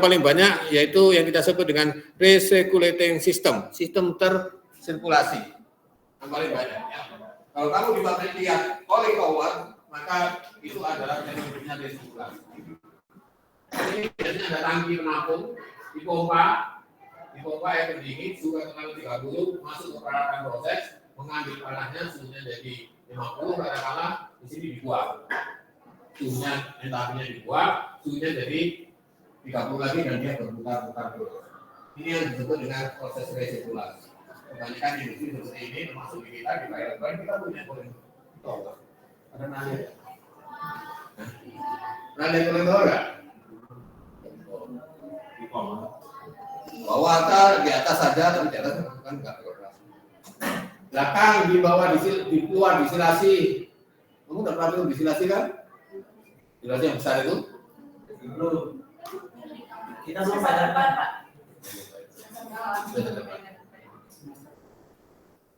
paling banyak yaitu yang kita sebut dengan recirculating system, sistem tersirkulasi yang paling banyak. Ya. Kalau kamu di pabrik lihat cooling tower, maka itu adalah teknologinya resirkulasi. Ini biasanya ada tangki penampung, dipompa air pendingin, suhu katakanlah 30, masuk ke peralatan proses, mengambil panasnya, suhunya jadi 50, katakanlah di sini dibuang. Suhunya, entapinya dibuang, suhunya jadi 30 lagi dan dia berputar-putar terus. Ini yang disebut dengan proses resirkulasi. Kebanyakan industri seperti ini, termasuk di kita, di Thailand, kita punya cooling tower. Ada nanya? Nanya cooling tower nggak? Bawah di atas saja, tapi di atas kan nggak beroperasi. Belakang di bawah di luar disilasi. Kamu udah pernah tuh disilasi kan? Disilasi yang besar itu? Belum. Kita belum sadar Pak.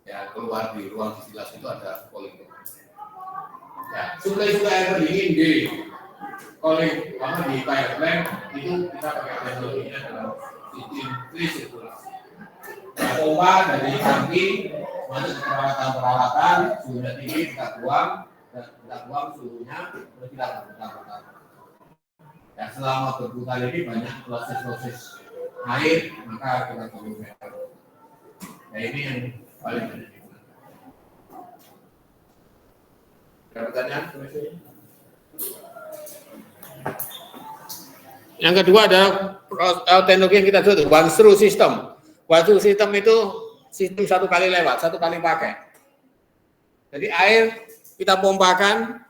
Ya, keluar di ruang disilasi itu ada cooling tower. Ya, suplai air pendingin di cooling di fire plant itu kita pakai teknologinya dalam sistem resirkulasi. Pompa dari tangki masuk ke peralatan, suhunya tinggi kita buang suhunya terus kita berputar. Ya, selama berputar ini banyak proses air, maka kita perlu meter. Nah, ini yang paling banyak digunakan. Ada pertanyaan? Yang kedua adalah teknologi yang kita sebut one through system. One through system itu sistem satu kali lewat, satu kali pakai. Jadi air kita pompakan,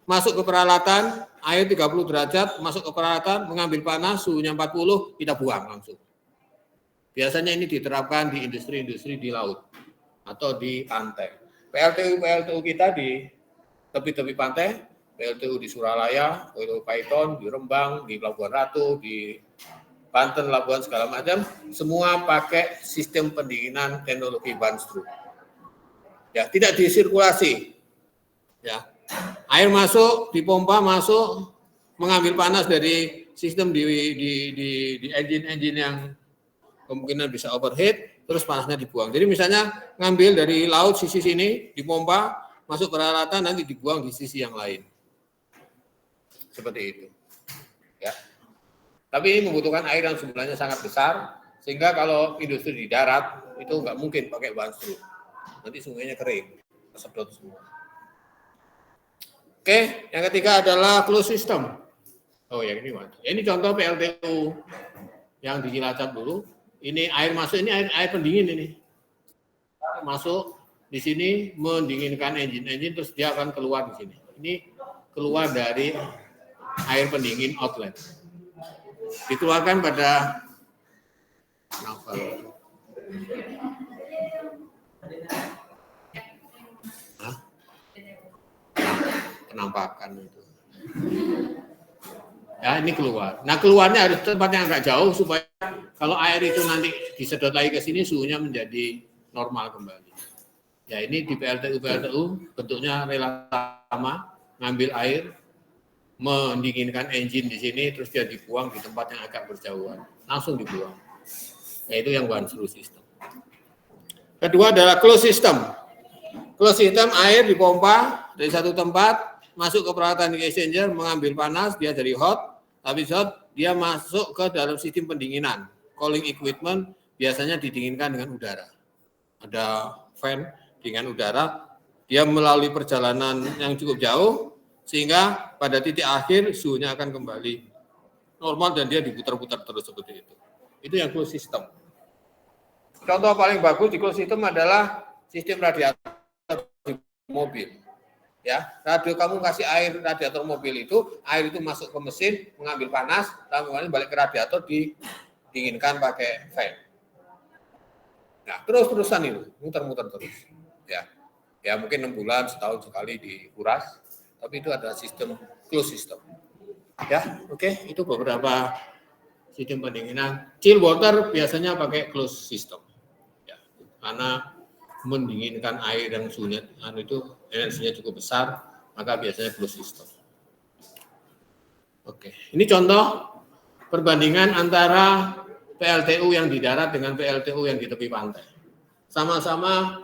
masuk ke peralatan, air 30 derajat, masuk ke peralatan, mengambil panas, suhunya 40, kita buang langsung. Biasanya ini diterapkan di industri-industri di laut atau di pantai. PLTU kita di tepi-tepi pantai, PLTU di Suralaya, PLTU Paiton, di Rembang, di Pelabuhan Ratu, di Banten, Labuan segala macam, semua pakai sistem pendinginan teknologi Banstru. Ya, tidak disirkulasi. Ya. Air masuk, dipompa masuk, mengambil panas dari sistem di engine-engine yang kemungkinan bisa overheat, terus panasnya dibuang. Jadi misalnya ngambil dari laut sisi sini, dipompa, masuk peralatan, nanti dibuang di sisi yang lain. Seperti itu. Ya. Tapi ini membutuhkan air yang jumlahnya sangat besar, sehingga kalau industri di darat, itu nggak mungkin pakai Banstru. Nanti sungainya kering, kesedot semua. Oke, yang ketiga adalah closed system. Oh ya, ini mana? Ini contoh PLTU yang di Cilacap dulu. Ini air masuk, ini air pendingin ini. Masuk di sini mendinginkan engine, terus dia akan keluar di sini. Ini keluar dari air pendingin outlet. Dikeluarkan pada penampakan itu. Ya, ini keluar. Nah, keluarnya harus tempat yang agak jauh supaya kalau air itu nanti disedot lagi ke sini suhunya menjadi normal kembali. Ya, ini di PLTU bentuknya relatif sama, ngambil air, mendinginkan engine di sini, terus dia dibuang di tempat yang agak berjauhan, langsung dibuang. Yaitu yang one through system. Kedua adalah closed system. Closed system air dipompa dari satu tempat, masuk ke peralatan heat exchanger, mengambil panas, dia jadi hot, habis hot, dia masuk ke dalam sistem pendinginan. Cooling equipment biasanya didinginkan dengan udara. Ada fan dengan udara, dia melalui perjalanan yang cukup jauh, sehingga pada titik akhir suhunya akan kembali normal dan dia diputar-putar terus seperti itu. Itu yang closed system. Contoh paling bagus di closed system adalah sistem radiator di mobil. Ya, radio kamu kasih air radiator mobil itu, air itu masuk ke mesin, mengambil panas, lalu balik ke radiator didinginkan pakai fan. Nah, terus-terusan itu, muter-muter terus. Ya mungkin 6 bulan, setahun sekali dikuras, tapi itu adalah sistem closed system. Ya, oke, itu beberapa sistem pendinginan. Chill water biasanya pakai closed system. Ya, karena mendinginkan air yang suhunya itu energinya cukup besar, maka biasanya closed system. Oke, ini contoh perbandingan antara PLTU yang di darat dengan PLTU yang di tepi pantai. Sama-sama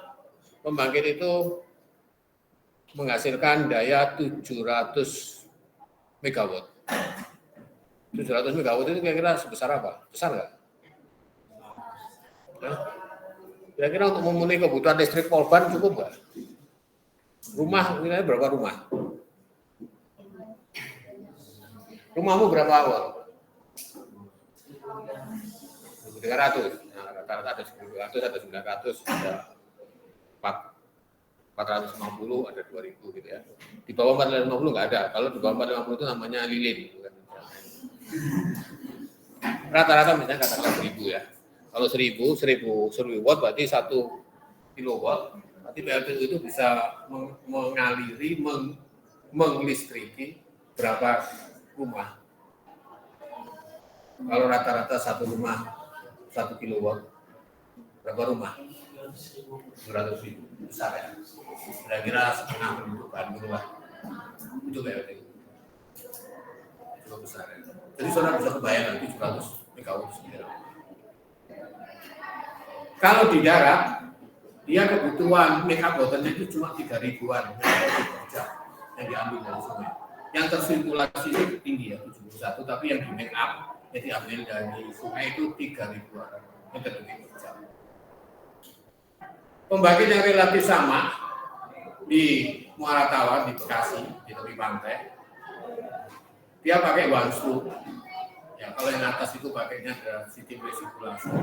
pembangkit itu menghasilkan daya 700 megawatt. 700 megawatt itu kira-kira sebesar apa? Besar nggak? Kira-kira untuk memenuhi kebutuhan listrik Polban cukup nggak? Rumah, wilayah berapa rumah? Rumahmu berapa awal? 1.300. Nah, rata-rata ada 1.200, ada 900, ada 450, ada 2.000 gitu ya. Di bawah 450 nggak ada. Kalau di bawah 450 itu namanya lilin. Rata-rata misalnya katakanlah 1.000 ya. Kalau 1.000 watt berarti 1 kilowatt. Berarti PLTU itu bisa mengaliri, menglistriki berapa rumah. Kalau rata-rata satu rumah 1 kilowatt, berapa rumah? 200.000, besar ya. Kira-kira setengah penduduk Bandung lah. Itu PLTU. Cukup besar ya. Jadi saudara bisa kebayang 700 megawatt sendiri. Kalau di darat, dia kebutuhan make up botolnya itu cuma 3.000-an yang diambil dari sungai. Yang tersirkulasi itu tinggi ya, 71, tapi yang di make up yang diambil dari sungai itu 3.000-an meter kubik per jam. Pembangkit yang relatif sama di Muara Tawar, di Bekasi, di tepi pantai, dia pakai one screw. Ya, kalau yang atas itu pakainya ada sistem resirkulasi.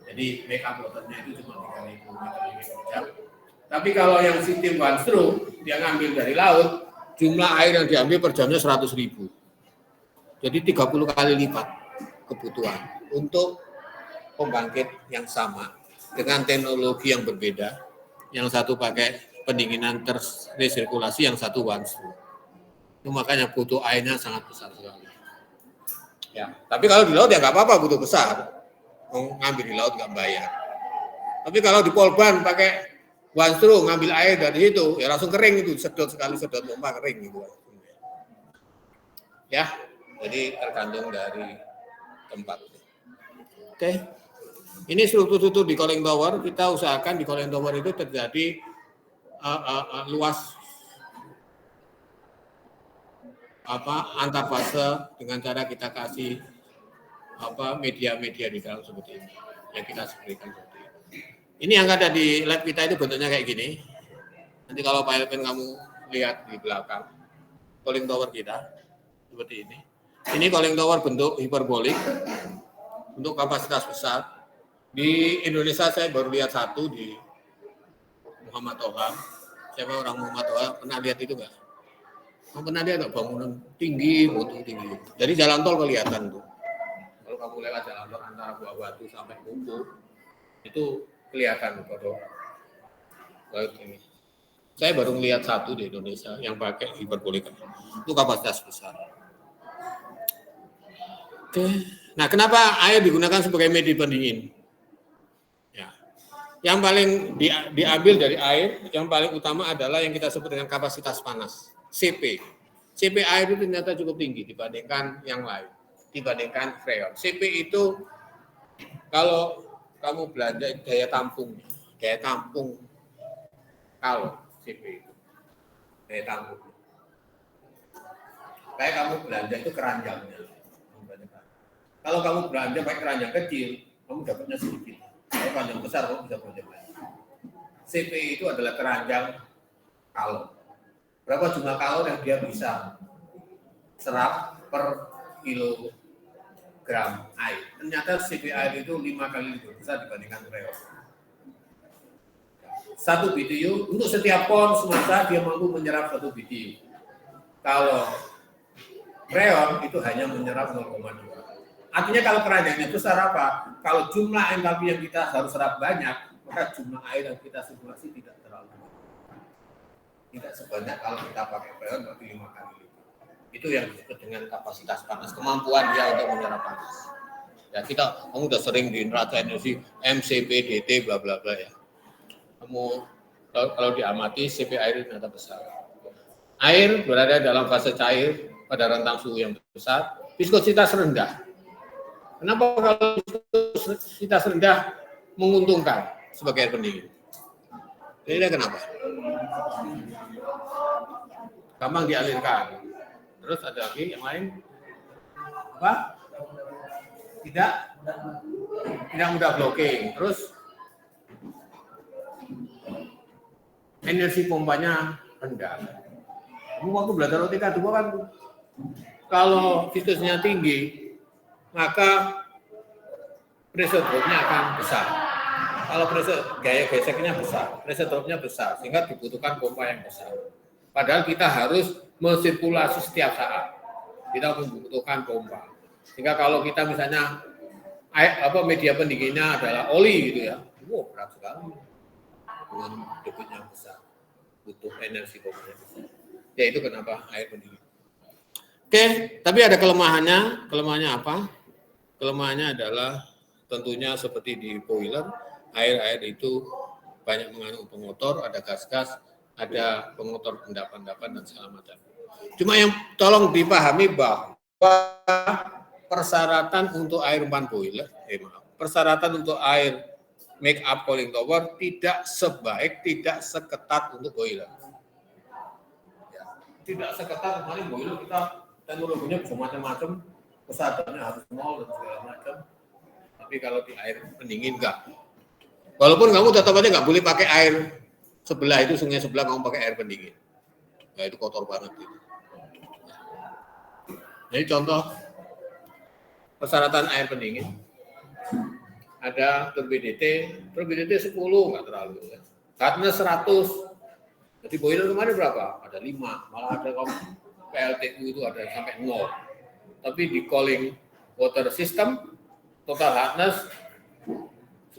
Jadi make up waternya itu cuma 3.000 meter kubik per jam. Tapi kalau yang sistem one screw, dia ngambil dari laut, jumlah air yang diambil per jamnya 100.000. Jadi 30 kali lipat kebutuhan untuk pembangkit yang sama dengan teknologi yang berbeda. Yang satu pakai pendinginan tersirkulasi, yang satu one screw. Itu makanya butuh airnya sangat besar sekali. Ya, tapi kalau di laut ya nggak apa-apa butuh besar. Ngambil di laut nggak bayar. Tapi kalau di Polban pakai one screw ngambil air dari situ, ya langsung kering itu, sedot sekali sedot pompa kering gitu. Ya, jadi tergantung dari tempat. Oke. Ini struktur-struktur di cooling tower, kita usahakan di cooling tower itu terjadi luas antar fase dengan cara kita kasih media-media di dalam seperti ini yang kita berikan seperti ini. Ini yang ada di lab kita itu bentuknya kayak gini. Nanti kalau Pak Elvin kamu lihat di belakang cooling tower kita seperti ini. Ini cooling tower bentuk hiperbolik untuk kapasitas besar. Di Indonesia saya baru lihat satu di Muhammad Toha. Siapa orang Muhammad Toha pernah lihat itu nggak? Pernah lihat bangunan tinggi, butuh tinggi. Jadi jalan tol kelihatan tuh. Kalau kamu lewat jalan tol antara Buah Batu sampai Kuku, itu kelihatan foto laut ini. Saya baru melihat satu di Indonesia yang pakai hiperbolik. Itu kapasitas besar. Oke. Nah, kenapa air digunakan sebagai media pendingin? Ya. Yang paling diambil dari air, yang paling utama adalah yang kita sebut dengan kapasitas panas, CP. CP air itu ternyata cukup tinggi dibandingkan yang lain, dibandingkan freon. CP itu kalau kamu belanja daya tampung kalau CP itu daya tampung. Kayak kamu belanja itu keranjangnya. Kalau kamu belanja pakai keranjang kecil, kamu dapatnya sedikit. Kalau keranjang besar, kamu bisa belanja banyak. CP itu adalah keranjang kalor. Berapa jumlah kalor yang dia bisa serap per kilogram air? Ternyata CP air itu 5 kali lebih besar dibandingkan freon. 1 BTU untuk setiap pon semasa dia mampu menyerap 1 BTU. Kalau freon itu hanya menyerap 0,2. Artinya kalau keranjangnya besar apa? Kalau jumlah entalpi yang kita harus serap banyak, maka jumlah air yang kita sirkulasi tidak terlalu banyak. Tidak sebanyak kalau kita pakai freon berarti 5 kali lipat. Itu yang disebut dengan kapasitas panas, kemampuan dia untuk menyerap panas. Ya kamu udah sering di neraca energi MCP, DT, bla bla bla ya. Kamu kalau diamati CP air ternyata besar. Air berada dalam fase cair pada rentang suhu yang besar, viskositas rendah. Kenapa kalau viskositas rendah menguntungkan sebagai air pendingin? Ini kenapa? Gampang dialirkan. Terus ada lagi yang lain? Apa? Tidak mudah blocking. Terus energi pompanya rendah. Kamu waktu belajar OTK 2 kan, kalau viskosnya tinggi, maka pressure drop-nya akan besar. Kalau gaya geseknya besar, pressure drop-nya besar, sehingga dibutuhkan pompa yang besar. Padahal kita harus mensirkulasi setiap saat. Kita membutuhkan pompa. Sehingga kalau kita misalnya media pendinginnya adalah oli gitu ya, berat sekali. Dengan debitnya besar, butuh energi pompanya besar. Ya itu kenapa air pendingin. Oke, tapi ada kelemahannya. Kelemahannya apa? Kelemahannya adalah tentunya seperti di boiler, air itu banyak mengandung pengotor, ada gas-gas, ada pengotor endapan-endapan dan segala macam. Cuma yang tolong dipahami bahwa persyaratan untuk air umpan boiler, persyaratan untuk air make up cooling tower tidak sebaik, tidak seketat untuk boiler. Ya, tidak seketat kemarin boiler kita teknologinya bisa macam-macam, kesadarannya harus nol dan segala macam. Tapi kalau di air pendingin enggak. Walaupun kamu tetap aja nggak boleh pakai air sebelah itu, sungai sebelah kamu pakai air pendingin. Ya itu kotor banget gitu. Jadi contoh persyaratan air pendingin. Ada turbidity 10 nggak terlalu ya. Hardness 100. Jadi boiler kemarin berapa? Ada 5, malah ada PLTU itu ada sampai 0. Tapi di cooling water system total hardness 90,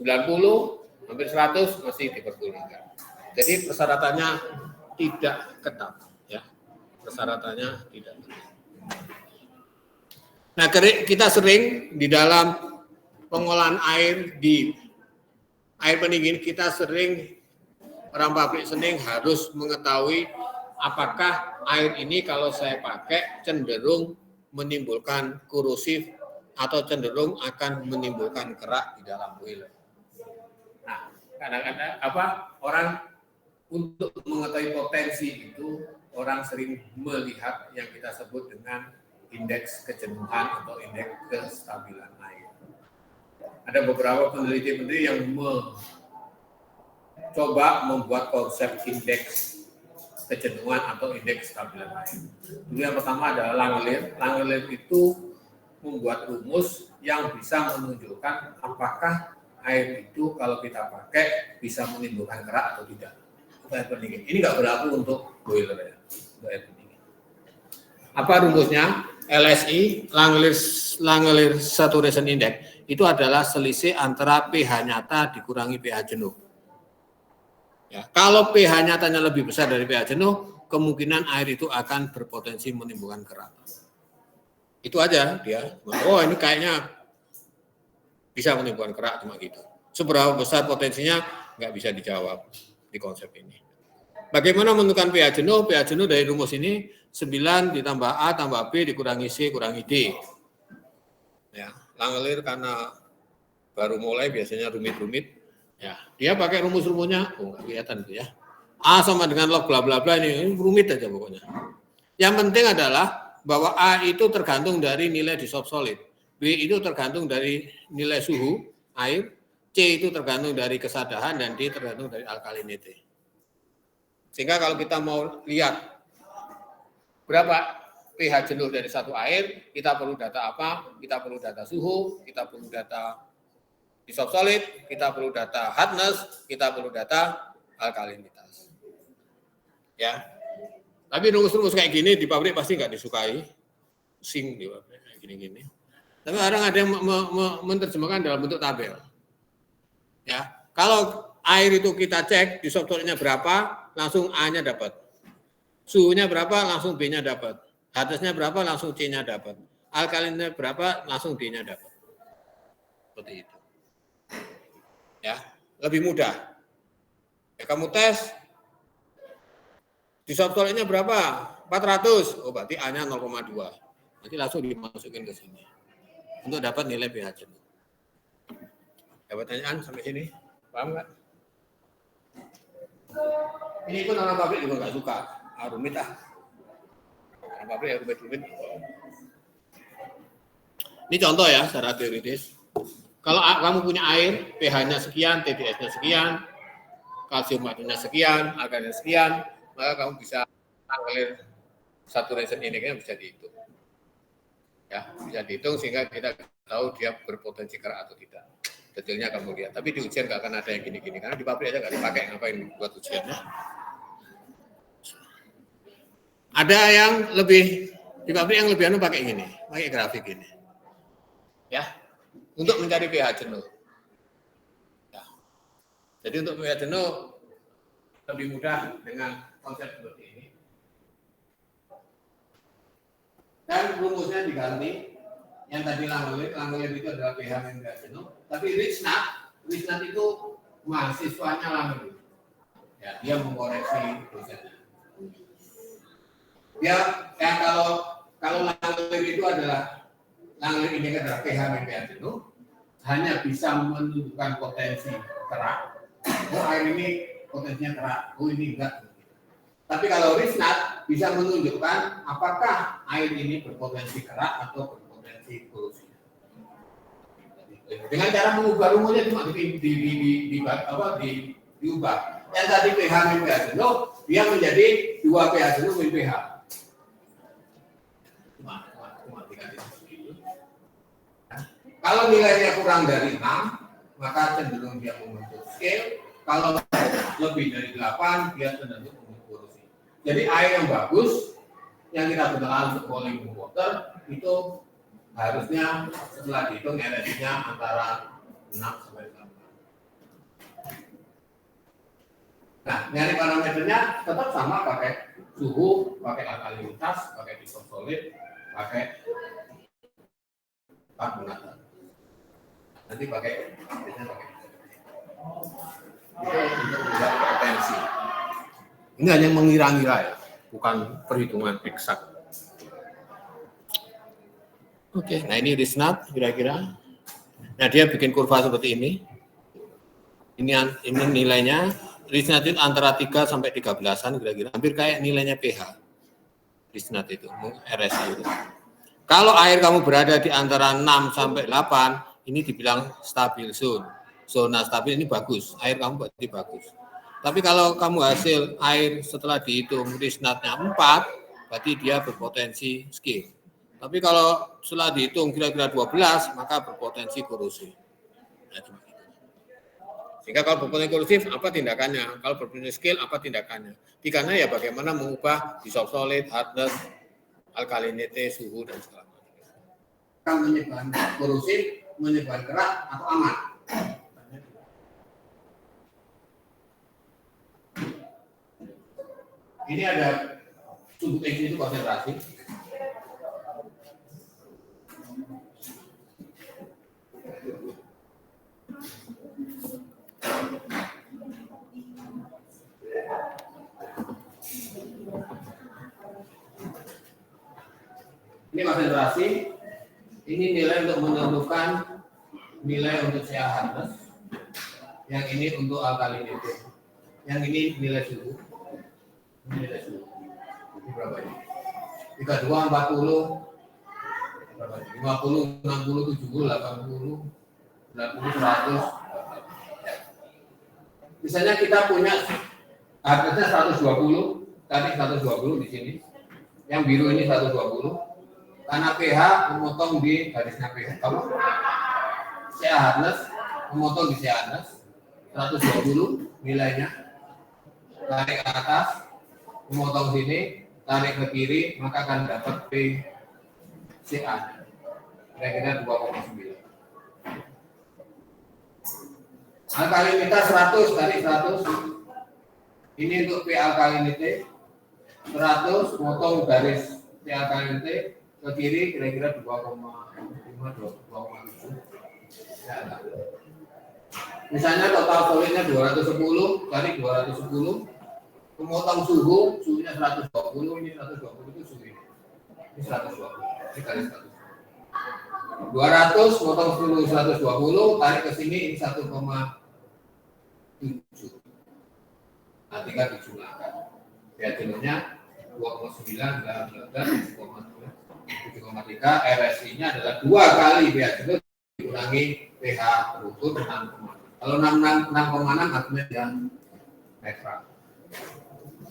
hampir 100 masih diperbolehkan. Jadi persyaratannya tidak ketat ya. Persyaratannya tidak ketat. Nah, kita sering di dalam pengolahan air di air pendingin, kita sering orang pabrik sering harus mengetahui apakah air ini kalau saya pakai cenderung menimbulkan korosif atau cenderung akan menimbulkan kerak di dalam boiler. Nah, kadang-kadang orang untuk mengetahui potensi itu orang sering melihat yang kita sebut dengan indeks kejenuhan atau indeks kestabilan air. Ada beberapa peneliti-peneliti yang mencoba membuat konsep indeks kejenuhan atau indeks kestabilan air. Dulu yang pertama adalah Langelier. Langelier itu membuat rumus yang bisa menunjukkan apakah air itu kalau kita pakai bisa menimbulkan kerak atau tidak. Untuk air pendingin. Ini nggak berlaku untuk boiler ya, untuk air pendingin. Apa rumusnya? LSI, Langelier Saturation Index, itu adalah selisih antara pH nyata dikurangi pH jenuh. Ya, kalau pH nyatanya lebih besar dari pH jenuh, kemungkinan air itu akan berpotensi menimbulkan kerak. Itu aja dia. Oh, ini kayaknya bisa menimbulkan kerak, cuma gitu. Seberapa besar potensinya nggak bisa dijawab di konsep ini. Bagaimana menentukan pH jenuh? pH jenuh dari rumus ini 9 ditambah A tambah B dikurangi C kurangi D. Ya, Langelier karena baru mulai biasanya rumit-rumit. Ya, dia pakai rumus-rumusnya, nggak kelihatan itu ya. A sama dengan log bla bla bla ini rumit aja pokoknya. Yang penting adalah bahwa A itu tergantung dari nilai dissolved solid, B itu tergantung dari nilai suhu air, C itu tergantung dari kesadahan, dan D tergantung dari alkalinity. Sehingga kalau kita mau lihat berapa pH jenuh dari satu air, kita perlu data apa? Kita perlu data suhu, kita perlu data dissolved solid, kita perlu data hardness, kita perlu data alkalinitas. Ya, tapi rumus-rumus kayak gini di pabrik pasti nggak disukai, pusing di pabrik kayak gini-gini. Tapi orang ada yang menerjemahkan dalam bentuk tabel. Ya, kalau air itu kita cek dissolved solidnya berapa, langsung A-nya dapat. Suhunya berapa, langsung B-nya dapat. Hardness-nya berapa, langsung C-nya dapat. Alkalinnya berapa, langsung D-nya dapat. Seperti itu. Ya, lebih mudah. Ya, kamu tes dissolved solidnya berapa? 400. Oh, berarti A-nya 0,2. Nanti langsung dimasukin ke sini. untuk dapat nilai pH jenuh. Ada pertanyaan sampai sini? Paham nggak? Ini pun orang pabrik juga nggak suka. Rumit ah. Orang pabrik ya rumit-rumit. Ini contoh ya secara teoritis. Kalau kamu punya air, pH-nya sekian, TDS-nya sekian, kalsium natriumnya sekian, alkalinnya sekian, maka kamu bisa mengalir saturation index-nya bisa dihitung. Ya, bisa dihitung sehingga kita tahu dia berpotensi kerak atau tidak. Detailnya kamu lihat. Tapi di ujian nggak akan ada yang gini-gini karena di pabrik aja nggak dipakai, ngapain buat ujiannya. Ada yang lebih di pabrik yang lebih pakai gini, pakai grafik ini. Ya, untuk mencari pH jenuh. Ya. Jadi untuk pH jenuh lebih mudah dengan konsep seperti ini. Dan rumusnya diganti. Yang tadi Langgolir itu adalah pH min pH jenuh. Tapi Richnat itu mahasiswanya Langgolir. Ya, dia mengkoreksi dosennya. Ya kalau Langgolir itu adalah Langgolir ini adalah pH min pH jenuh, hanya bisa menunjukkan potensi kerak. Oh, air ini potensinya kerak. Oh, ini enggak. Tapi kalau Richnat bisa menunjukkan apakah air ini berpotensi kerak atau berpotensi korosi. Dengan cara mengubah rumusnya cuma diubah. Yang tadi pH min pH jenuh, dia menjadi 2 pH jenuh min pH. Cuma dikasih seperti itu. Kalau nilainya kurang dari 6, maka cenderung dia membentuk scale. Kalau lebih dari 8, dia cenderung membentuk korosi. Jadi air yang bagus, yang kita gunakan untuk boiling water, itu harusnya setelah dihitung RSI-nya antara 6 sampai 8. Nah, nyari parameternya tetap sama, pakai suhu, pakai alkalinitas, pakai dissolved solid, pakai karbonat. Nanti pakai itu untuk membuat potensi. Ini hanya mengira-ngira ya, bukan perhitungan eksak. Oke, nah ini Richnat kira-kira. Nah dia bikin kurva seperti ini. Ini nilainya. Richnat itu antara 3 sampai 13-an kira-kira. Hampir kayak nilainya pH. Richnat itu, RSI itu. Kalau air kamu berada di antara 6 sampai 8, ini dibilang stabil zone. Zona stabil ini bagus, air kamu berarti bagus. Tapi kalau kamu hasil air setelah dihitung Richnatnya 4, berarti dia berpotensi scale. Tapi kalau setelah dihitung kira-kira 12, maka berpotensi korosif. Nah, sehingga kalau berpotensi korosif, apa tindakannya? Kalau berpotensi scale, apa tindakannya? Tindakannya ya bagaimana mengubah dissolved solid, hardness, alkalinity, suhu, dan segala macam. Kan menyebabkan korosif, menyebabkan kerak, atau aman? Ini ada suhu X itu konsentrasi. Ini konsentrasi. Ini nilai untuk menentukan nilai untuk pH hardness. Yang ini untuk alkalinity. Yang ini nilai suhu. Ini nilai suhu. Ini berapa ini? 32, 40, berapa ini? 50, 60, 70, 80, 90, 100. Misalnya kita punya hardness-nya 120, tadi 120 di sini. Yang biru ini 120. Karena pH memotong di garisnya pH. Kalau pH hardness memotong di pH hardness 120 nilainya. Tarik ke atas, memotong sini, tarik ke kiri, maka akan dapat PCA. Kira-kira 2,9. Alkalinitas 100, tarik 100. Ini untuk P alkalinity 100, motong garis P alkalinity ke kiri kira-kira 2,5, 2,7. Ya, misalnya total solidnya 210, tarik 210, memotong suhunya 120, ini 120 itu suhu ini 120, ini garis 120. 200 potong 10 120, tarik ke sini ini 1,7. Nah, tinggal dijumlahkan. Diagonalnya 2,9 dalam 7,3. RSI-nya adalah 2 kali biasa dikurangi pH ukur 6,6. Kalau 6,6 artinya yang netral.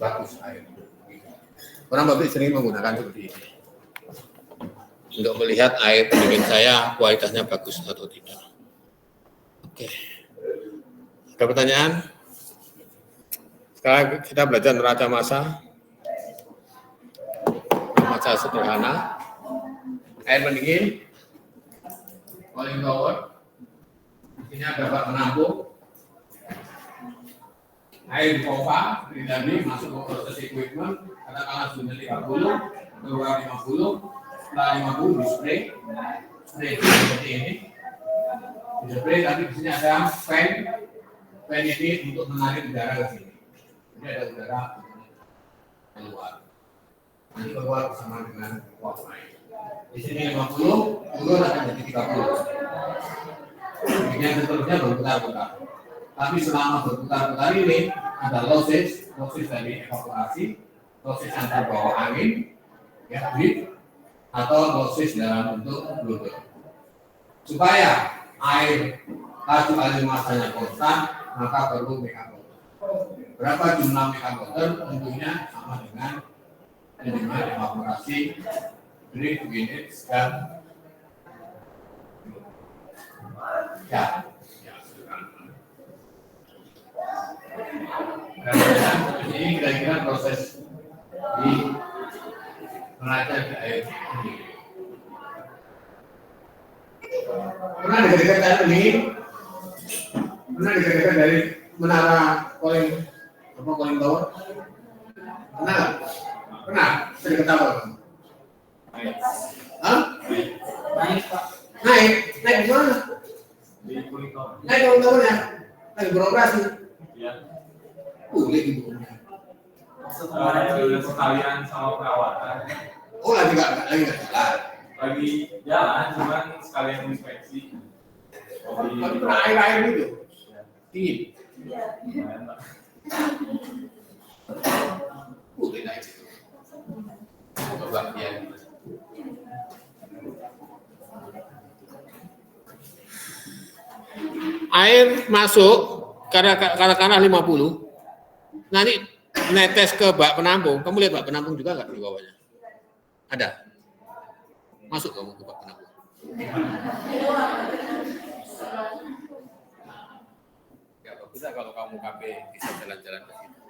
Bagus air. Orang Bapak sering menggunakan seperti ini untuk melihat air pendingin saya kualitasnya bagus atau tidak. Oke. Ada pertanyaan? Sekarang kita belajar neraca massa. Massa sederhana. Air pendingin, cooling tower. Ini ada bak penampung. Air dipompa, tadi masuk ke proses equipment, katakanlah sudah 50, keluar 50, setelah 50 di spray seperti ini. Di spray tadi di sini ada fan ini untuk menarik udara ke sini. Ini ada udara keluar. Nanti keluar bersama dengan uap air. Di sini 50, turun akan jadi 30. Ini seterusnya berputar-putar. Tapi selama berputar-putar ini ada losses dari evaporasi, losses yang terbawa angin, ya, drip, atau losses dalam bentuk blunder. Supaya air laju alir massanya konstan, maka perlu megawatt. Berapa jumlah megawatt? Tentunya sama dengan evaporasi, drip, units, dan ya. Ini kira-kira proses di neraca di air. Pernah dekat-dekat dari menara cooling tower? Pernah? Dekat apa? Hah? Naik di mana? Di cooling tower. Naik cooling towernya? Lagi beroperasi? Iya. Boleh gitu. Sekalian sama perawatan. Oh, lagi nggak jalan. Lagi jalan, cuman sekalian inspeksi. Tapi pernah air gitu. Dingin. Iya. Boleh naik itu. Coba dia. Air masuk katakanlah 50. Nanti netes ke bak penampung. Kamu lihat bak penampung juga nggak di bawahnya? Ada. Masuk kamu ke bak penampung. Ya bagus lah kalau kamu KB bisa jalan-jalan ke situ.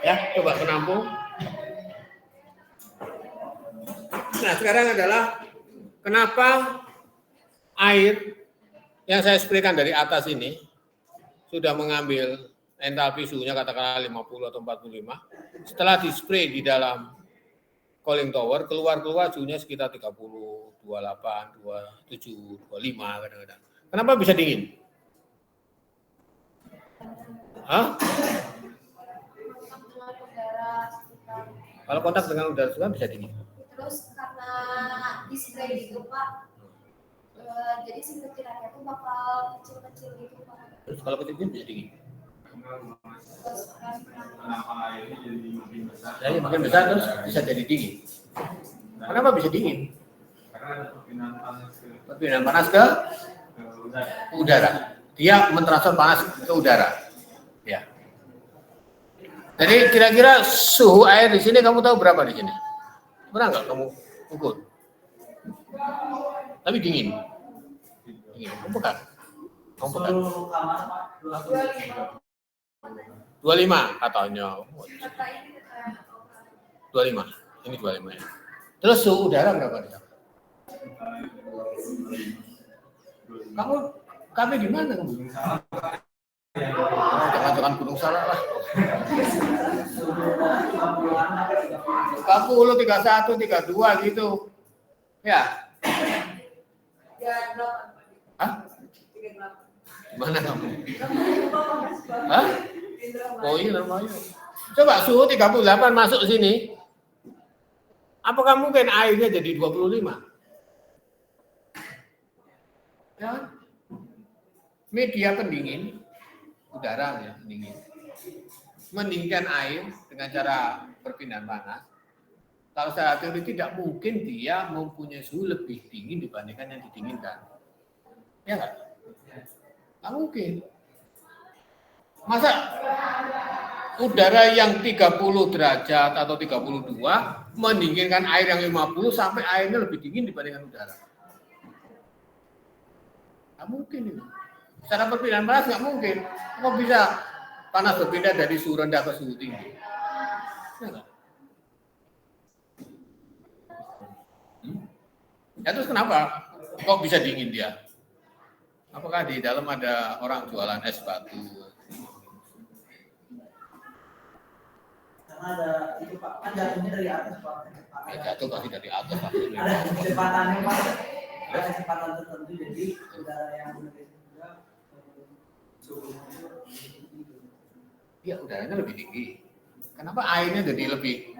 Ya, coba penampung. Nah, sekarang adalah kenapa air yang saya spraykan dari atas ini sudah mengambil entalpi suhunya katakanlah 50 atau 45. Setelah di-spray di dalam cooling tower, keluar suhunya sekitar 30, 28, 27, 25 kadang-kadang. Kenapa bisa dingin? Hah? Kalau kontak dengan udara segar bisa dingin. Terus karena di-spray gitu Pak, jadi si kecil-kecilnya itu bakal kecil-kecil gitu Pak. Terus kalau kecil bisa dingin. Kenapa airnya jadi makin besar? Jadi makin besar terus bisa jadi dingin. Kenapa bisa dingin? Karena ada perpindahan panas ke udara. Dia mentransfer panas ke udara. Ya. Jadi kira-kira suhu air di sini kamu tahu berapa di sini? Pernah nggak kamu ukur? Tapi dingin. Dingin. Kamu pegang. 25 katanya. 25. Ini 25 ya. Terus suhu udara berapa di sana? Kamu di mana kamu? Jangan Gunung Salak lah. 40, 31, 32 gitu. Ya. Hah? Mana kamu? Hah? Oh iya, namanya. Coba suhu 38 masuk sini. Apakah mungkin airnya jadi 25? Ya, media pendingin, udara ya pendingin, mendinginkan air dengan cara perpindahan panas. Kalau secara teori tidak mungkin dia mempunyai suhu lebih dingin dibandingkan yang didinginkan. Ya nggak? Nggak mungkin. Masa udara yang 30 derajat atau 32 mendinginkan air yang 50 sampai airnya lebih dingin dibandingkan udara? Nggak mungkin itu. Secara perpindahan panas nggak mungkin. Kok bisa panas berpindah dari suhu rendah ke suhu tinggi? Ya nggak? Ya terus kenapa? Kok bisa dingin dia? Apakah di dalam ada orang jualan es batu? Karena ada itu Pak, kan jatuhnya dari atas Pak. Ya jatuh pasti dari atas. Ada kecepatannya Pak. Ada kecepatan tertentu jadi udara yang juga Iya udaranya lebih tinggi. Kenapa airnya jadi lebih?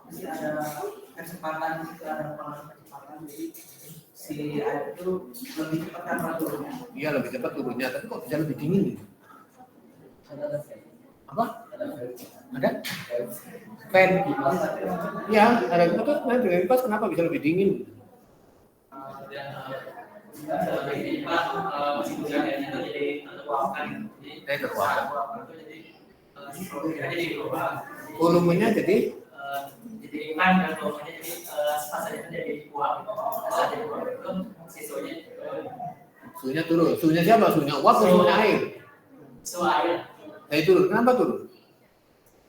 Masih ada kecepatan itu, ada pengaruh kecepatan jadi si air itu lebih cepat kan turunnya. Iya lebih cepat turunnya, tapi kok bisa lebih dingin? Apa? Ada? Fan? Iya, ada. Terus dengan kipas kenapa bisa lebih dingin? Volumenya jadi kan dan volumenya jadi pasarnya jadi uap. Saat jadi uap itu sisanya suhunya turun. Suhunya siapa? Suhunya uap atau suhunya air? suhu air. Turun. Kenapa turun?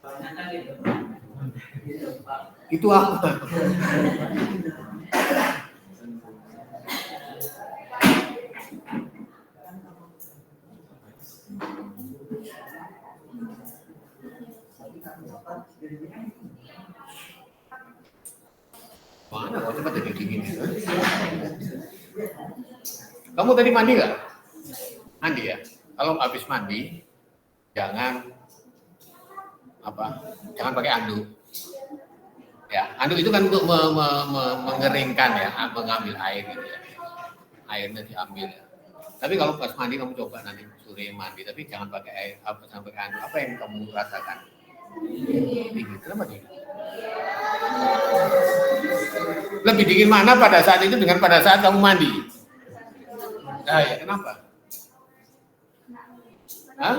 Banyak kan gitu. Itu apa? Mana kok cepat jadi dingin? Kamu tadi mandi nggak? Mandi ya. Kalau habis mandi, jangan pakai anduk. Ya, anduk itu kan untuk mengeringkan ya, mengambil air gitu ya. Airnya diambil ya. Tapi kalau pas mandi kamu coba nanti sore mandi, tapi jangan pakai air, jangan pakai anduk. Apa yang kamu rasakan? Dingin. Kenapa dingin? Lebih dingin mana pada saat itu dengan pada saat kamu mandi? Nah, ya kenapa? Hah?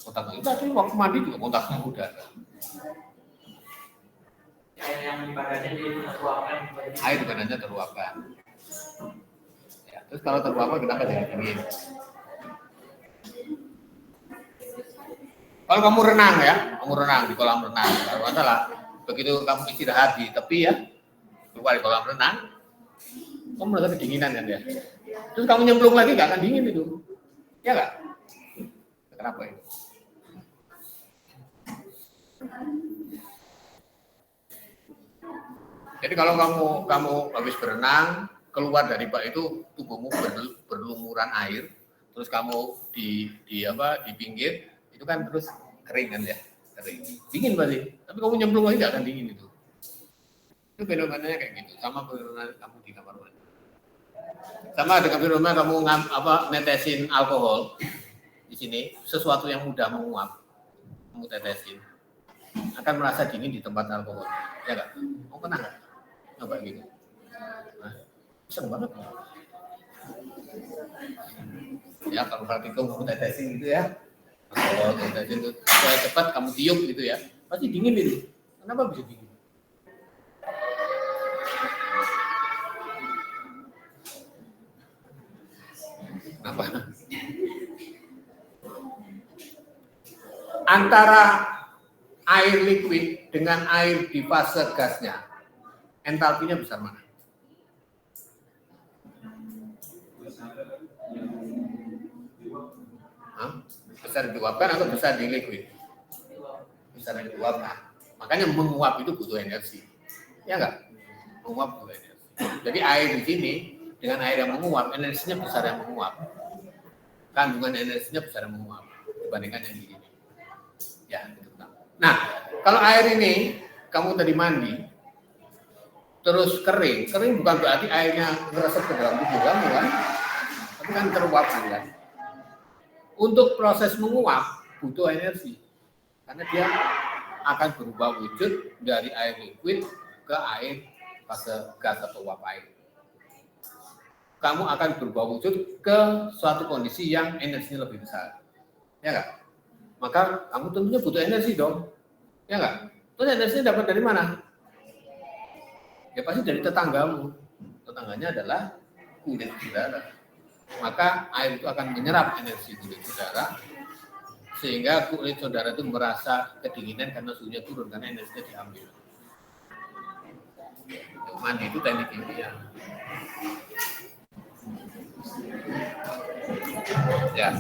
Kontak itu tadi waktu mandi juga kontak sama udara. Air yang di badannya dituangkan. Air di badannya teruapkan. Ya, terus kalau teruapkan kenapa jadi dingin? Kalau kamu renang ya, kamu renang di kolam renang, kalau masalah. Begitu kamu istirahat di tepi ya, keluar di kolam renang, kamu merasa kedinginan kan ya. Terus kamu nyemplung lagi nggak akan dingin itu, ya nggak? Kenapa itu? Jadi kalau kamu habis berenang keluar dari bak itu tubuhmu berlumuran air, terus kamu di pinggir itu kan terus kering kan ya, kering, dingin berarti. Tapi kamu nyemplung lagi nggak akan dingin itu. Itu fenomenanya kayak gitu. Sama fenomena kamu di kamar mandi. Sama dengan fenomena kamu netesin alkohol di sini, sesuatu yang mudah menguap, kamu tetesin, akan merasa dingin di tempat alkohol. Ya nggak? Mau pernah nggak? Coba gitu. Nah, seneng banget. Ya kalau praktikum kamu tetesin gitu ya. Kalau tetesin itu supaya cepat kamu tiup gitu ya. Pasti dingin itu. Kenapa bisa dingin? Kenapa? Antara air liquid dengan air di fase gasnya, entalpinya besar mana? Hah? Besar diuapkan atau besar di liquid? Besar diuapkan. Makanya menguap itu butuh energi. Ya enggak? Menguap butuh energi. Jadi air di sini dengan air yang menguap, energinya besar yang menguap. Kandungan energinya besar yang menguap dibandingkan yang di sini. Ya, itu. Nah, kalau air ini kamu tadi mandi, terus kering bukan berarti airnya meresap ke dalam tubuh kamu kan, tapi kan teruapkan kan. Untuk proses menguap butuh energi, karena dia akan berubah wujud dari air liquid ke air fase gas atau uap air. Kamu akan berubah wujud ke suatu kondisi yang energinya lebih besar, ya nggak? Maka kamu tentunya butuh energi dong, ya nggak? Terus energinya dapat dari mana? Ya pasti dari tetanggamu. Tetangganya adalah kulit udara. Maka air itu akan menyerap energi kulit udara, sehingga kulit saudara itu merasa kedinginan karena suhunya turun karena energinya diambil. Mandi itu teknik kimia. Ya.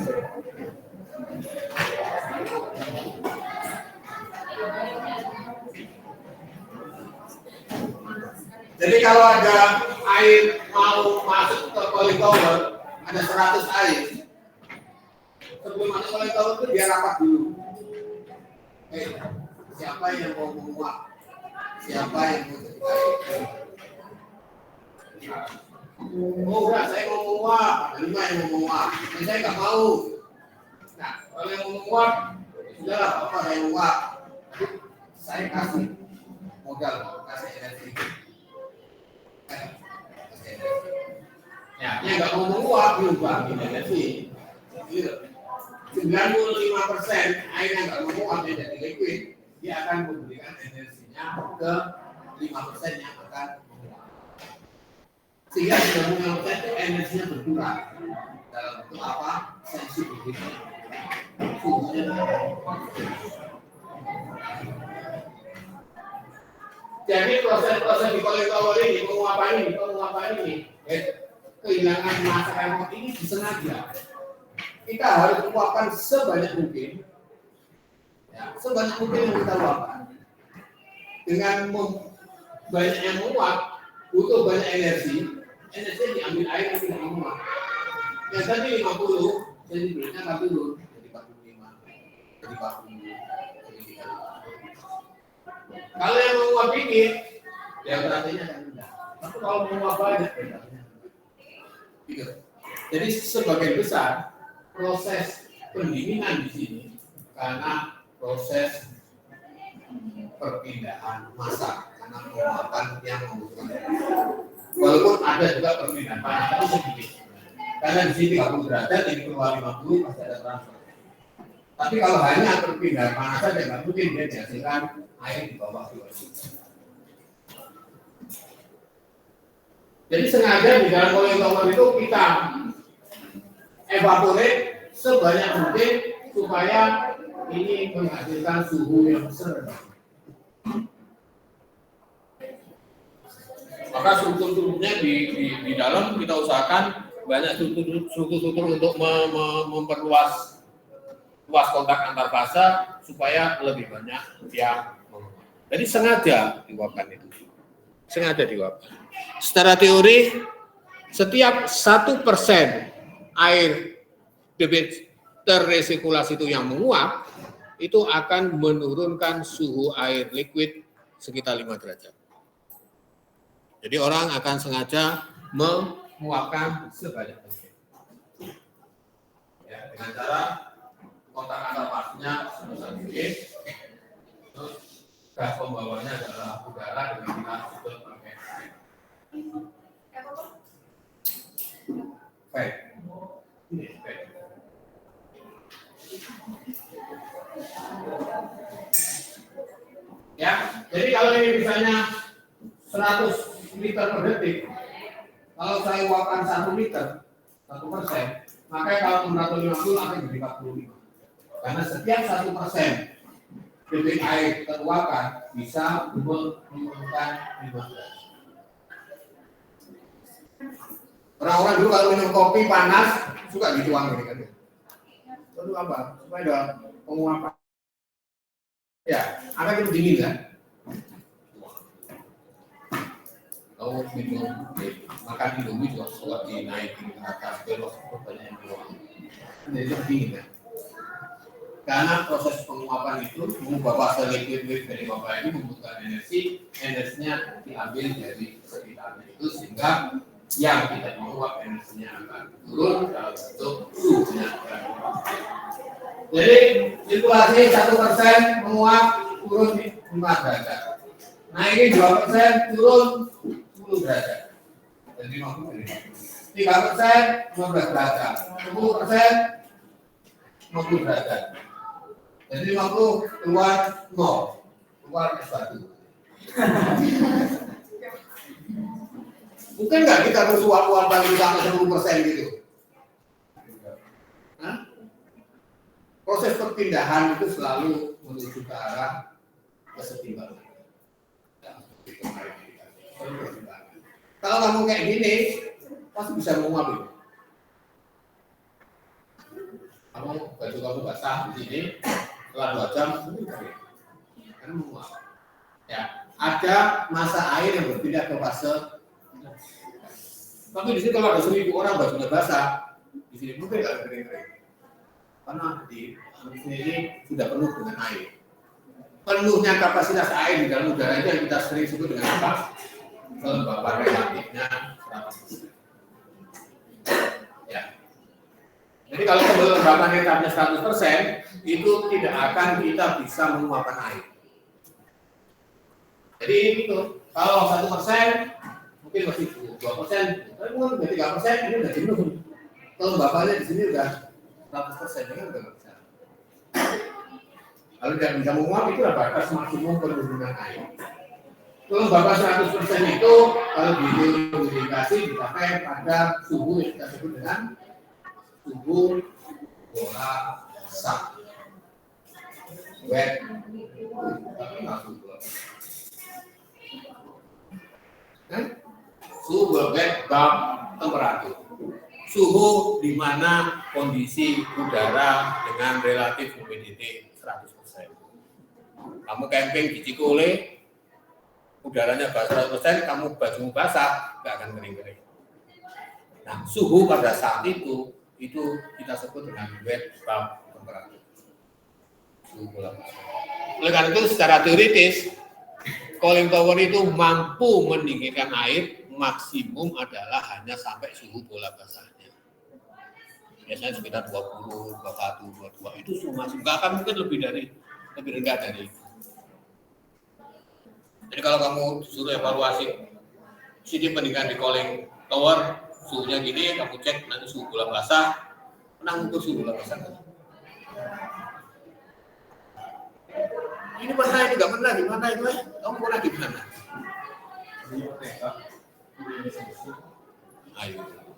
Jadi kalau ada air mau masuk ke cooling tower, ada 100 air. Sebelum masuk cooling tower itu dia rapat dulu. Siapa yang mau menguap? Siapa yang mau jadi air? Oh enggak, saya mau menguap. Ada 5 yang mau menguap. Saya nggak mau. Nah, kalau yang mau menguap, sudahlah, apa saya menguap. Saya kasih modal, kasih energi. Ya, yang nggak mau menguap berubah energi. 95% air yang nggak menguap menjadi liquid, dia akan memberikan energinya ke 5% yang akan menguap. Sehingga 95% itu energinya berkurang dalam bentuk apa? Sensitivity. Jadi proses-proses di cooling tower ini, penguapan ini, kehilangan massa remote ini disengaja. Kita harus menguapkan sebanyak mungkin, ya, sebanyak mungkin yang kita luapkan. Dengan banyak yang menguap, butuh banyak energi diambil air yang tidak menguap. Yang tadi 50, jadi berarti nggak turun, jadi 45, jadi 40, jadi 30. Kalau yang menguap dikit, ya beratnya akan rendah. Tapi kalau menguap banyak, beratnya gitu. Jadi sebagian besar proses pendinginan di sini karena proses perpindahan massa, karena penguapan yang membutuhkan energi. Walaupun ada juga perpindahan panas, tapi sedikit. Karena di sini 30 derajat, ini keluar 50, pasti ada transfer. Tapi kalau hanya perpindahan panas saja, nggak mungkin dia dihasilkan air di bawah 200. Jadi sengaja di dalam cooling tower itu kita evaporate sebanyak mungkin supaya ini menghasilkan suhu yang rendah. Maka struktur-strukturnya di dalam kita usahakan banyak struktur untuk memperluas luas kontak antar fase supaya lebih banyak yang menguap. Jadi sengaja diuapkan itu. Sengaja diuapkan. Secara teori, setiap 1% air debit terresirkulasi itu yang menguap, itu akan menurunkan suhu air liquid sekitar 5 derajat. Jadi orang akan sengaja menguapkan sebanyak mungkin. Ya, dengan cara kontak antar fasenya sebesar mungkin. Terus gas pembawanya adalah udara dengan kita sebut pakai pipe. Ini pipe. Ya, jadi kalau ini misalnya 100 liter per detik, kalau saya uapkan 1 liter, 1%, maka kalau 650 akan jadi 45. Karena setiap 1% debit air teruapkan bisa menurunkan 5 derajat. Orang-orang dulu kalau minum kopi panas suka dituang gini kan? Itu apa? Supaya ada penguapan. Ya, akan itu dingin kan? Kalau minum, makan Indomie juga suka dinaikin ke atas, belok banyak yang keluar. Jadi itu dingin kan? Karena proses penguapan itu mengubah fase liquid dari bawah ini membutuhkan energi, energinya diambil dari sekitarnya itu, sehingga yang tidak menguap energinya akan turun dalam bentuk suhunya. Jadi sirkulasi 1% menguap turun 5 derajat. Naik 2% turun 10 derajat. Jadi 3% 15 derajat. 10% 50 derajat. Jadi 50 keluar 0, keluar S1. Mungkin nggak kita bersuap-suap bagi sampai 10% gitu? Hah? Proses perpindahan itu selalu menuju ke arah kesetimbangan. Kalau kamu kayak gini, pasti bisa menguap itu. Baju kamu basah di sini, setelah 2 jam mungkin kering, karena menguap. Ya, ada masa air yang berpindah ke fase. Tapi di sini kalau ada 1000 orang bajunya basah, di sini mungkin nggak kering-kering, karena di sini ini sudah penuh dengan air. Penuhnya kapasitas air di dalam udara itu yang kita sering sebut dengan apa? Kelembapan relatifnya 100%. Ya. Jadi kalau kelembapan relatifnya 100%, itu tidak akan kita bisa menguapkan air. Jadi itu kalau 1% mungkin masih 2%, tapi mungkin 3% ini udah jenuh. Kelembapannya di sini udah 100%, ini udah nggak bisa. Kalau tidak bisa menguap, itu adalah batas maksimum penurunan air. Kelembapan 100% itu kalau diidentifikasi dicapai pada suhu yang kita sebut dengan suhu bola basah. Wet. Tapi nggak suhu bola basah. Suhu wet bulb temperatur. Suhu di mana kondisi udara dengan relatif humidity 100%. Kamu camping di Cikole, udaranya basah 100%, kamu bajumu basah, nggak akan kering-kering. Nah, suhu pada saat itu kita sebut dengan wet bulb temperatur. Suhu bola basah. Oleh karena itu, secara teoritis, cooling tower itu mampu mendinginkan air, maksimum adalah hanya sampai suhu bola basahnya. Biasanya sekitar 20, 21, 22, itu suhu maksimum. Nggak akan mungkin lebih rendah dari itu. Jadi kalau kamu disuruh evaluasi sini pendinginan di cooling tower, suhunya gini, kamu cek nanti suhu bola basah, pernah ngukur suhu bola basah kan? Ini pernah, ini nggak pernah, gimana itu? Kamu pernah gimana?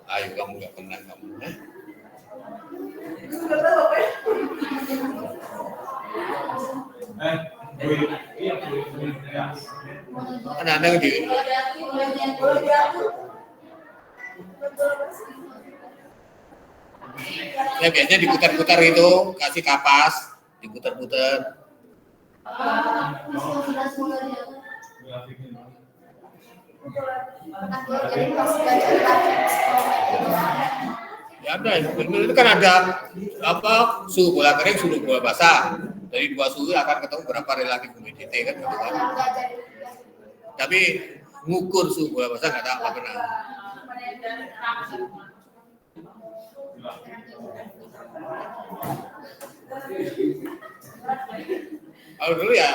Ayo kamu nggak pernah kamu, Ada yang di ya biasanya diputar-putar itu, kasih kapas, diputar-putar. Ya ada, itu kan ada apa suhu bola kering, suhu bola basah. Dari dua suhu akan ketemu berapa relatif humidity kan gitu kan. Tapi ngukur suhu bola basah nggak tahu apa pernah. Kalau dulu ya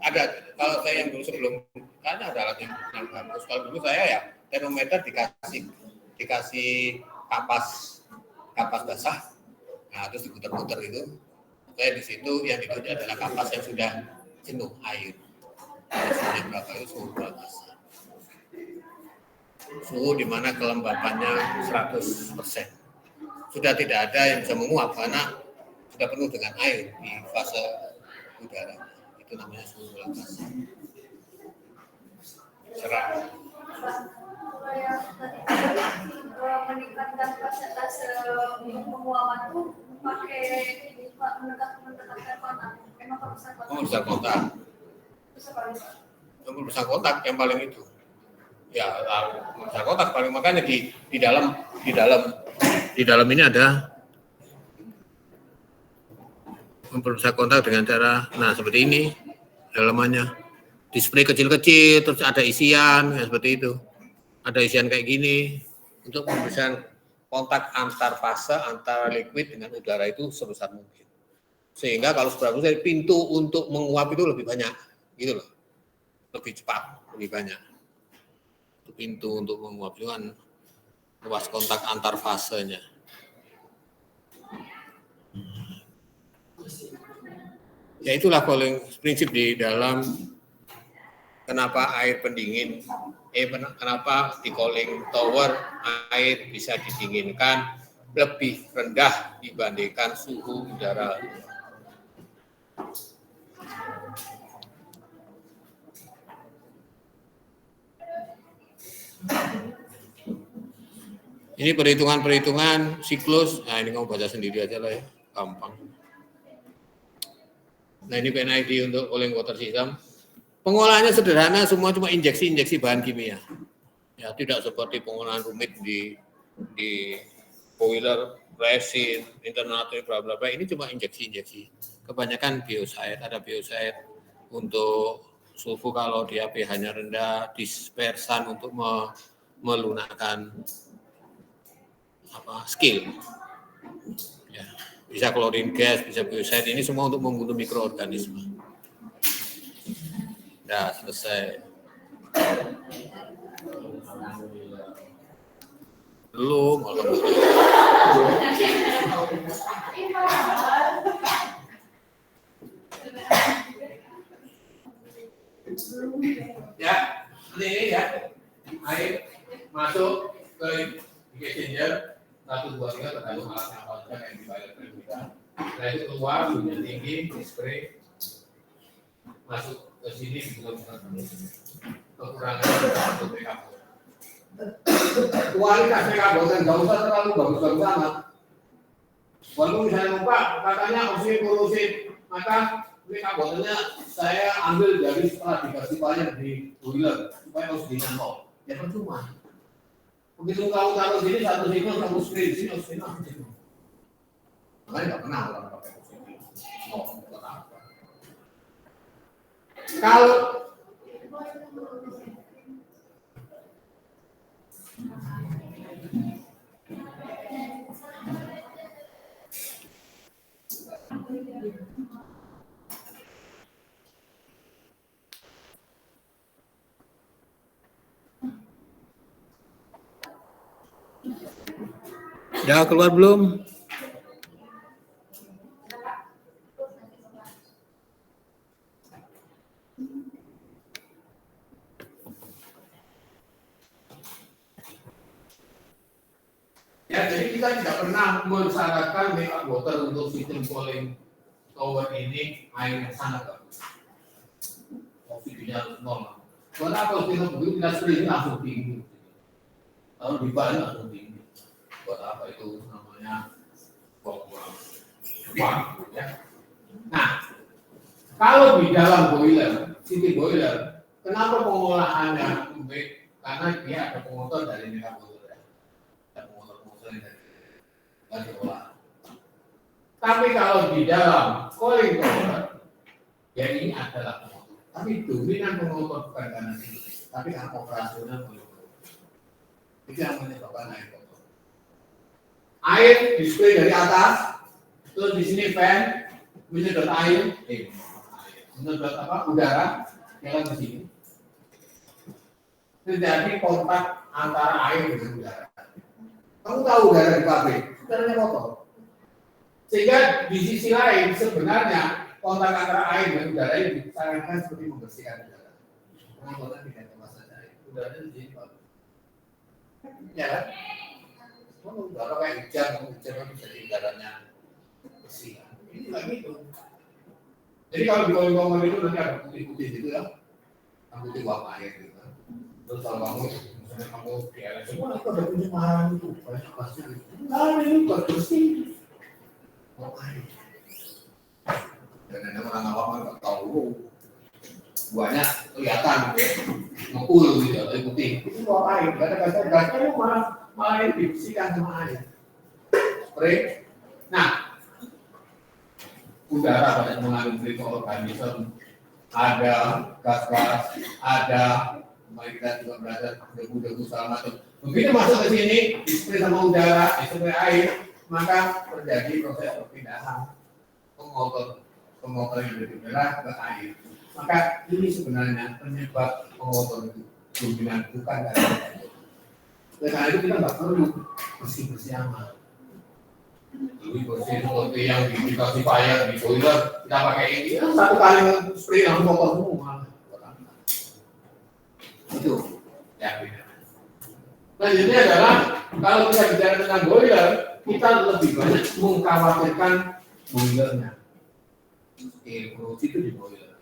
ada, kalau saya yang dulu sebelum kan ada alat yang bagus. Kalau dulu saya ya termometer dikasih kapas basah, nah terus diputar-putar itu. Saya di situ yang ditunjuk adalah kapas yang sudah jenuh air. Suhunya berapa itu suhu bola basah. Suhu di mana kelembapannya 100%. Sudah tidak ada yang bisa menguap karena sudah penuh dengan air di fase udara. Itu namanya suhu bola basah. Cerah. Meningkatkan persentase penguapan itu pakai mendekatkan kontak. Emang perusahaan kontak. Perusahaan kontak yang paling itu. Ya, perusahaan kontak paling, makanya di dalam ini ada memperbesar kontak dengan cara, nah seperti ini dalamannya, display kecil-kecil, terus ada isian, ya, seperti itu. ada isian kayak gini untuk memberikan kontak antar fase antara liquid dengan udara itu sebesar mungkin. Sehingga kalau sebesar mungkin pintu untuk menguap itu lebih banyak, gitu loh. Lebih cepat, lebih banyak. Pintu untuk menguap itu kan luas kontak antar fasenya. Ya itulah prinsip di dalam kenapa air pendingin, kenapa di cooling tower air bisa didinginkan lebih rendah dibandingkan suhu udara. Ini perhitungan siklus. Nah ini kamu baca sendiri aja lah ya, gampang. Nah ini PNID untuk cooling water system. Pengolahannya sederhana, semua cuma injeksi bahan kimia. Ya tidak seperti pengolahan rumit di boiler, resin, internal, bla bla bla. Ini cuma injeksi. Kebanyakan biocide, ada biocide untuk sulfu kalau dia pH-nya rendah, dispersan untuk melunakkan skill. Ya, bisa klorin gas, bisa biocide, ini semua untuk membunuh mikroorganisme. Ya, selesai. Belum, ya, ini ya, air masuk ke exchanger 1, 2, 3 tergantung alatnya apa saja yang dibayar kita. Setelah itu keluar suhunya tinggi, di spray masuk ke sini belum kekurangan untuk backup. Kualitasnya kabotan nggak usah terlalu bagus-bagus amat. Walaupun misalnya lupa katanya oksigen korosit, maka ini kabotannya saya ambil dari setelah dikasih banyak di boiler supaya oksigennya nol. Ya percuma. Begitu kamu taruh sini satu siklus kamu spray di sini oksigen langsung situ. Makanya nggak pernah orang pakai oksigen. Oh, buat apa? Kalau udah keluar belum? Ya, jadi kita tidak pernah mensyaratkan backup water untuk sistem cooling tower ini air yang sangat bagus. Oksigennya nol. Buat apa oksigen begitu kita spray langsung tinggi. Kalau dibalik langsung tinggi. Buat apa itu namanya uang, ya. Nah, kalau di dalam boiler, city boiler, kenapa pengolahannya baik? Karena dia ada pengotor dari minyak boiler, ada pengotor dari diolah. Tapi kalau di dalam cooling tower, ya ini adalah pengotor. Tapi dominan pengotor bukan karena ini, tapi karena operasional pengotor. Itu yang menyebabkan air kotor. Air display dari atas, terus di sini fan menyedot air, menyedot udara, jalan ke sini. Terjadi kontak antara air dengan udara. Kamu tahu udara di pabrik, udaranya kotor. Sehingga di sisi lain sebenarnya kontak antara air dan udara ini disarankan seperti membersihkan udara. Karena kotor tidak termasuk saja air, udaranya di sini bagus. Ya kan? Udara kayak hujan bisa jadi udaranya bersih. Ini lagi itu. Jadi kalau di kolong itu nanti ada putih-putih gitu ya, putih warna air gitu. Terus kalau kamu, misalnya kamu di LSM, wah itu ada pencemaran itu, banyak pasir gitu. Nah ini buat bersih. Oh air. Dan ada orang awam nggak tahu, buahnya kelihatan, ngepul gitu, atau putih. Itu buat air, nggak ada gasnya itu malah ini dibersihkan sama air. Spray. Nah, udara banyak mengandung mikroorganisme, ada gas-gas, ada Kemarin kita juga belajar debu-debu segala macam. Begitu masuk ke sini, dispray sama udara, dispray air, maka terjadi proses perpindahan pengotor yang dari udara ke air. Maka ini sebenarnya penyebab pengotor itu dominan, bukan dari air. Karena itu kita nggak perlu bersih-bersih amat. Lebih bersih seperti yang di gasifier, di boiler, kita pakai ini, satu kali spray langsung kotor semua. Itu ya. Selanjutnya adalah kalau kita bicara tentang boiler, kita lebih banyak mengkhawatirkan boilernya. Korupsi itu di boiler.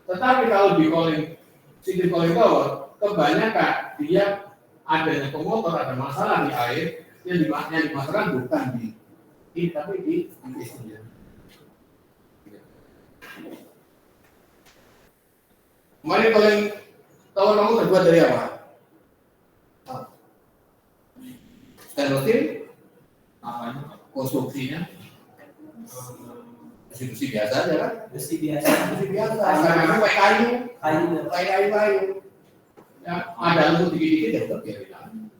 Tetapi kalau di cooling tower, kebanyakan dia adanya pengotor, ada masalah di air yang dimasalahkan bukan di ini, tapi di isinya. Kemarin cooling tower kamu terbuat dari apa? Stainless steel? Konstruksinya? Besi biasa aja kan? Besi biasa. Karena pakai kayu. Ya, ada lembut dikit-dikit ya tetap biarin.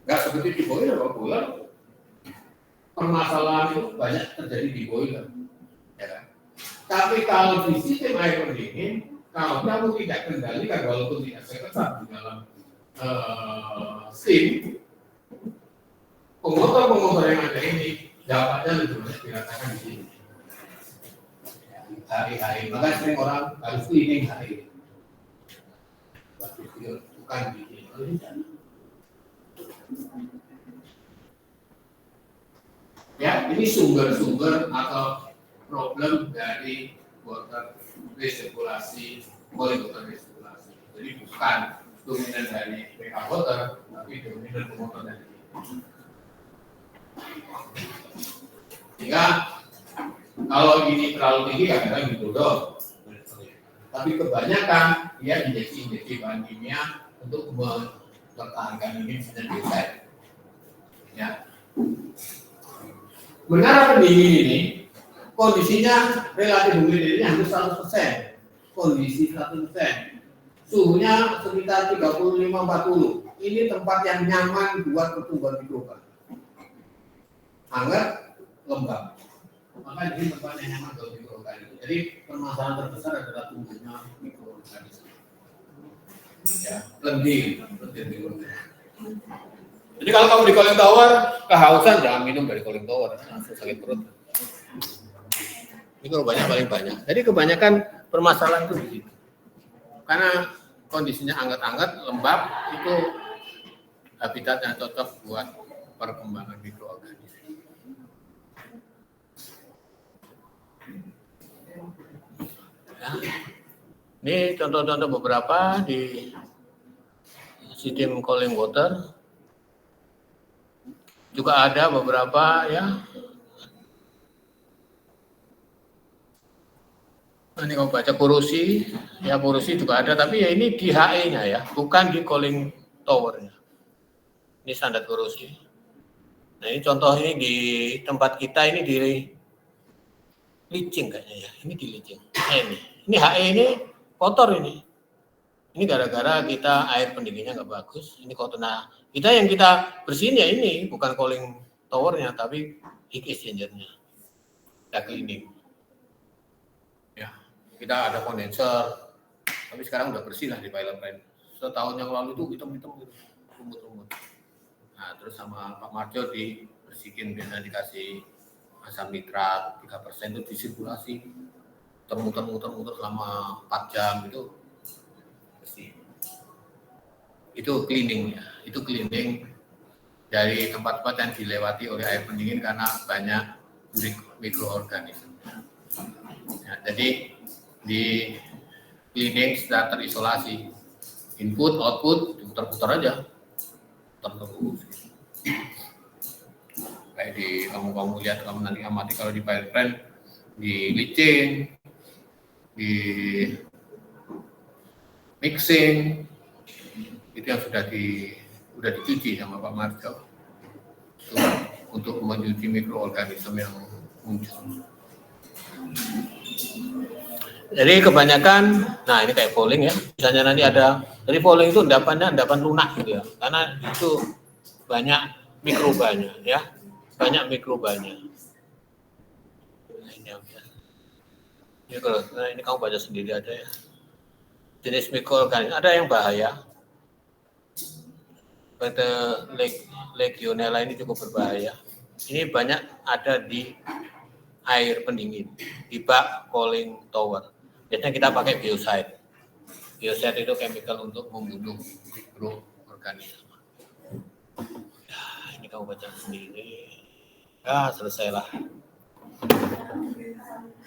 Nggak seperti di boiler, kalau boiler permasalahan itu banyak terjadi di boiler, ya kan? Tapi kalau di sistem air pendingin, kalau kamu tidak kendalikan walaupun tidak seketat di dalam steam, pengotor yang ada ini dapatnya lebih banyak dirasakan di sini. Hari-hari, makanya sering orang harus cleaning hari. Bukan di sini. Ya, ini sumber-sumber atau problem dari water resirkulasi, cooling water resirkulasi. Jadi bukan dominan dari backup water, tapi dominan pengotor dari ini. Sehingga kalau ini terlalu tinggi kadang-kadang didorong. Tapi kebanyakan dia injeksi bahan kimia untuk mempertahankan ini misalnya desain. Ya. Menara pendingin ini kondisinya relatif humidity ini hampir 100%. Kondisi 100%. Suhunya sekitar 35-40. Ini tempat yang nyaman buat pertumbuhan mikroba. Hangat, lembab. Maka ini tempat yang nyaman buat mikroorganisme. Jadi permasalahan terbesar adalah tumbuhnya mikroorganisme. Ya, lendir mikroorganisme. Jadi kalau kamu di cooling tower, kehausan jangan minum dari cooling tower, langsung sakit perut. Mikrobanya paling banyak. Jadi kebanyakan permasalahan itu di situ. Karena kondisinya hangat-hangat, lembab, itu habitat yang cocok buat perkembangan mikroorganisme. Ya. Ini contoh-contoh beberapa di sistem cooling water. Juga ada beberapa ya. Ini kalau baca korosi, ya korosi juga ada, tapi ya ini di HE-nya ya, bukan di cooling tower-nya. Ini standar korosi. Nah ini contoh ini di tempat kita ini di licin kayaknya ya, ini di licin. Ini HE ini kotor ini. Ini gara-gara kita air pendinginnya nggak bagus, ini kotor. Nah kita yang kita bersihin ya ini, bukan cooling tower-nya, tapi heat exchanger-nya. Kita cleaning. Ya, kita ada kondenser, tapi sekarang udah bersih lah di pilot line. Setahun yang lalu itu hitam-hitam gitu, rumput-rumput. Nah, terus sama Pak Marjo dibersihin, biasanya dikasih asam nitrat 3% itu disirkulasi, muter-muter selama 4 jam itu bersih. Itu cleaning ya, itu cleaning dari tempat-tempat yang dilewati oleh air pendingin karena banyak mikroorganisme. Ya, jadi di cleaning sudah terisolasi, input output diputar-putar aja, terus. Kayak di kamu lihat, kamu nanti amati kalau di pilot plant di licin, di mixing itu yang sudah dicuci sama Pak Marjo untuk mencuci mikroorganisme yang muncul. Jadi kebanyakan, nah ini kayak polling ya, misalnya nanti ada, jadi polling itu endapan lunak gitu ya, karena itu banyak mikrobanya ya, banyak mikrobanya. Ini kalau, nah ini kamu baca sendiri aja ya. Jenis mikroorganisme ada yang bahaya. Pada Legionella ini cukup berbahaya. Ini banyak ada di air pendingin, di bak cooling tower. Biasanya kita pakai biocide. Biocide itu chemical untuk membunuh mikroorganisme. Ya, ini kamu baca sendiri. Ya, selesailah.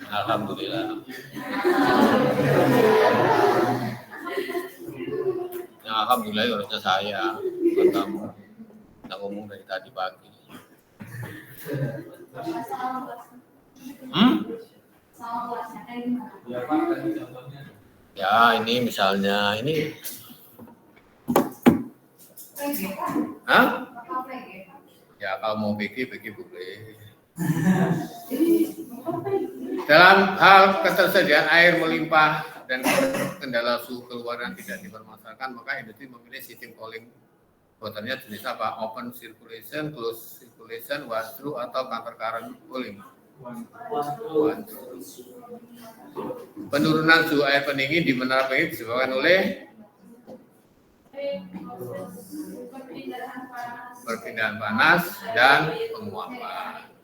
Alhamdulillah. Ya, alhamdulillah harusnya saya, bukan kamu. Kita ngomong dari tadi pagi. Ya Pak, tadi contohnya. Ya, ini misalnya ini. Hah? Ya, kalau mau PG boleh. Dalam hal ketersediaan air melimpah dan kendala suhu keluaran tidak dipermasalahkan, maka industri memilih sistem cooling waternya jenis apa? Open circulation, closed circulation, wash through atau counter current cooling. Penurunan suhu air pendingin di menara pendingin disebabkan oleh perpindahan panas dan penguapan.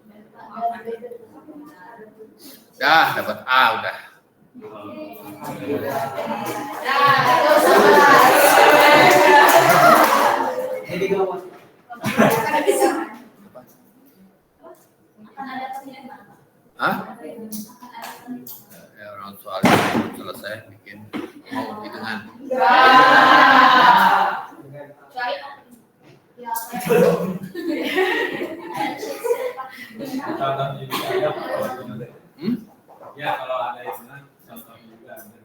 Dah dapat A udah. Jadi gawat. Hah? Ya, orang soal selesai bikin mau hitungan. Contoh juga ada. Ya kalau ada yang menang, contoh juga ada.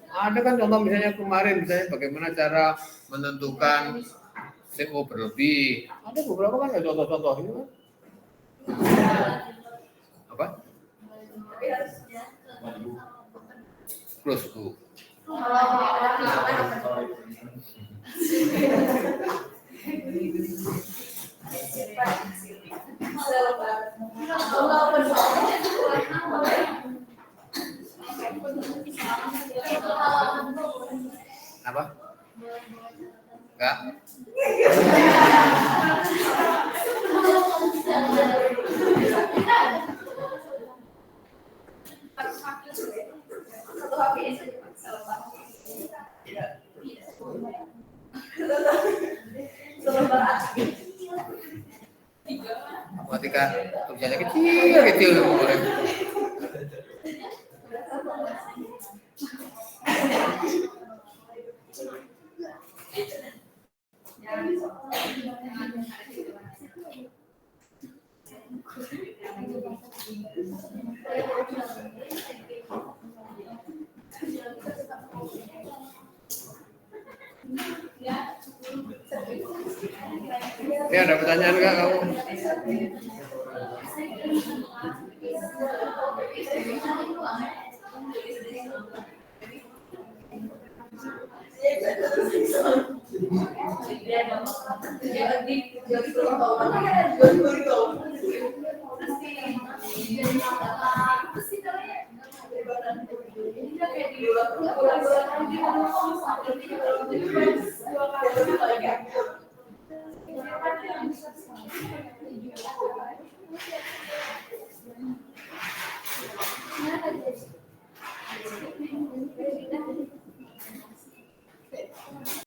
Ada kan contoh misalnya kemarin misalnya bagaimana cara menentukan CO berlebih. Ada beberapa kan ada contoh-contoh itu kan. Apa? Close book. Apa? Enggak. Ketika tulisannya kecil boleh. Ya, ada pertanyaan nggak kamu?